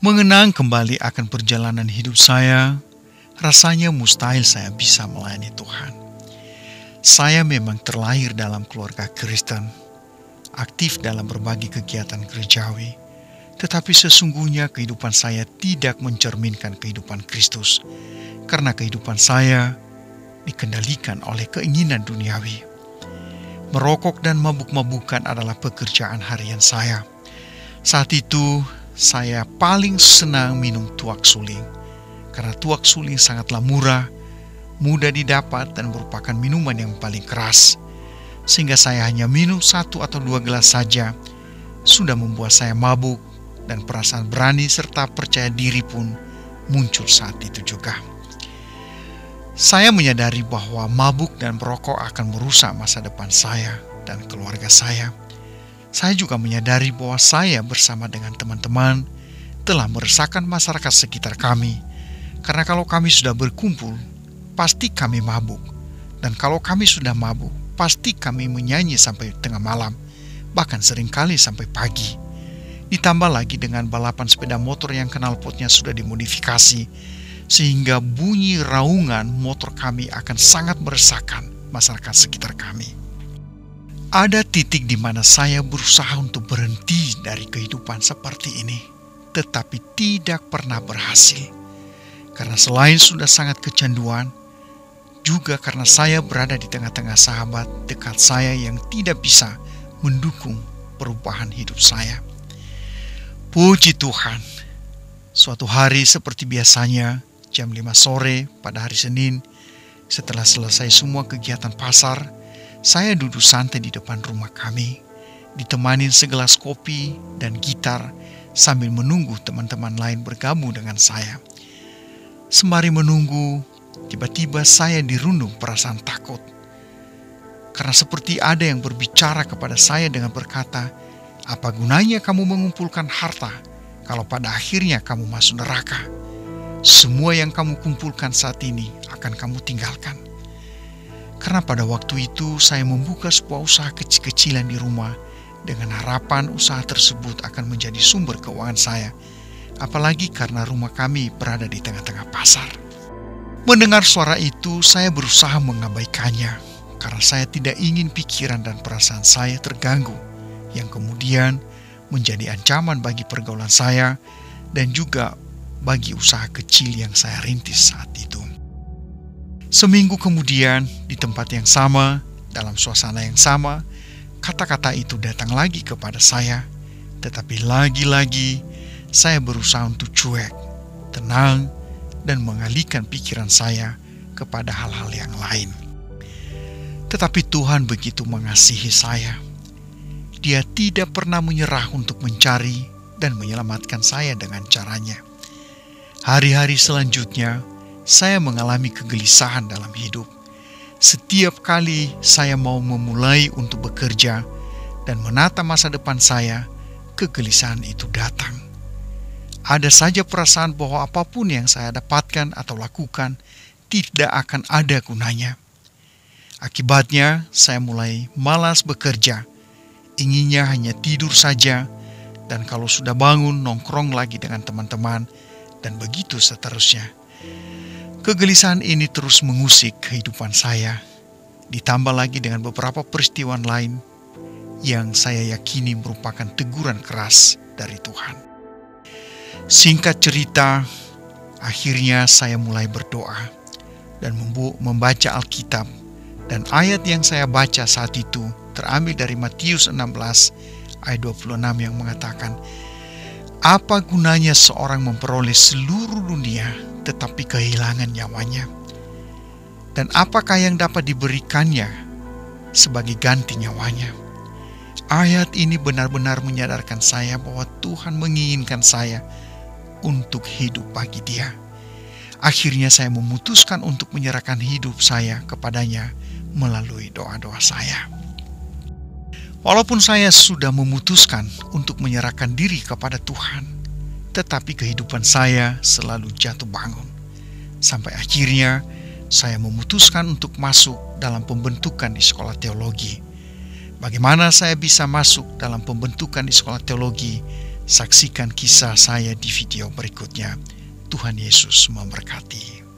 Mengenang kembali akan perjalanan hidup saya, rasanya mustahil saya bisa melayani Tuhan. Saya memang terlahir dalam keluarga Kristen, aktif dalam berbagai kegiatan gerejawi, tetapi sesungguhnya kehidupan saya tidak mencerminkan kehidupan Kristus, karena kehidupan saya dikendalikan oleh keinginan duniawi. Merokok dan mabuk-mabukan adalah pekerjaan harian saya. Saat itu, saya paling senang minum tuak suling, karena tuak suling sangatlah murah, mudah didapat dan merupakan minuman yang paling keras. Sehingga saya hanya minum 1 atau 2 gelas saja, sudah membuat saya mabuk, dan perasaan berani serta percaya diri pun muncul saat itu juga. Saya menyadari bahwa mabuk dan merokok akan merusak masa depan saya dan keluarga saya. Saya juga menyadari bahwa saya bersama dengan teman-teman telah meresahkan masyarakat sekitar kami. Karena kalau kami sudah berkumpul, pasti kami mabuk. Dan kalau kami sudah mabuk, pasti kami menyanyi sampai tengah malam, bahkan seringkali sampai pagi. Ditambah lagi dengan balapan sepeda motor yang knalpotnya sudah dimodifikasi, sehingga bunyi raungan motor kami akan sangat meresahkan masyarakat sekitar kami. Ada titik di mana saya berusaha untuk berhenti dari kehidupan seperti ini, tetapi tidak pernah berhasil. Karena selain sudah sangat kecanduan, juga karena saya berada di tengah-tengah sahabat dekat saya yang tidak bisa mendukung perubahan hidup saya. Puji Tuhan, suatu hari seperti biasanya, jam 5 sore pada hari Senin, setelah selesai semua kegiatan pasar, saya duduk santai di depan rumah kami, ditemani segelas kopi dan gitar sambil menunggu teman-teman lain bergabung dengan saya. Sembari menunggu, tiba-tiba saya dirundung perasaan takut. Karena seperti ada yang berbicara kepada saya dengan berkata, "Apa gunanya kamu mengumpulkan harta kalau pada akhirnya kamu masuk neraka? Semua yang kamu kumpulkan saat ini akan kamu tinggalkan." Karena pada waktu itu saya membuka sebuah usaha kecil-kecilan di rumah dengan harapan usaha tersebut akan menjadi sumber keuangan saya, apalagi karena rumah kami berada di tengah-tengah pasar. Mendengar suara itu, saya berusaha mengabaikannya karena saya tidak ingin pikiran dan perasaan saya terganggu, yang kemudian menjadi ancaman bagi pergaulan saya dan juga bagi usaha kecil yang saya rintis saat itu. Seminggu kemudian, di tempat yang sama, dalam suasana yang sama, kata-kata itu datang lagi kepada saya, tetapi lagi-lagi saya berusaha untuk cuek, tenang, dan mengalihkan pikiran saya kepada hal-hal yang lain. Tetapi Tuhan begitu mengasihi saya. Dia tidak pernah menyerah untuk mencari dan menyelamatkan saya dengan caranya. Hari-hari selanjutnya, saya mengalami kegelisahan dalam hidup. Setiap kali saya mau memulai untuk bekerja dan menata masa depan saya, kegelisahan itu datang. Ada saja perasaan bahwa apapun yang saya dapatkan atau lakukan tidak akan ada gunanya. Akibatnya, saya mulai malas bekerja, inginnya hanya tidur saja, dan kalau sudah bangun nongkrong lagi dengan teman-teman, dan begitu seterusnya. Kegelisahan ini terus mengusik kehidupan saya, ditambah lagi dengan beberapa peristiwa lain yang saya yakini merupakan teguran keras dari Tuhan. Singkat cerita, akhirnya saya mulai berdoa dan membaca Alkitab, dan ayat yang saya baca saat itu terambil dari Matius 16 ayat 26 yang mengatakan, "Apa gunanya seorang memperoleh seluruh dunia tetapi kehilangan nyawanya? Dan apakah yang dapat diberikannya sebagai ganti nyawanya?" Ayat ini benar-benar menyadarkan saya bahwa Tuhan menginginkan saya untuk hidup bagi Dia. Akhirnya saya memutuskan untuk menyerahkan hidup saya kepadanya melalui doa-doa saya. Walaupun saya sudah memutuskan untuk menyerahkan diri kepada Tuhan, tetapi kehidupan saya selalu jatuh bangun. Sampai akhirnya saya memutuskan untuk masuk dalam pembentukan di sekolah teologi. Bagaimana saya bisa masuk dalam pembentukan di sekolah teologi? Saksikan kisah saya di video berikutnya. Tuhan Yesus memberkati.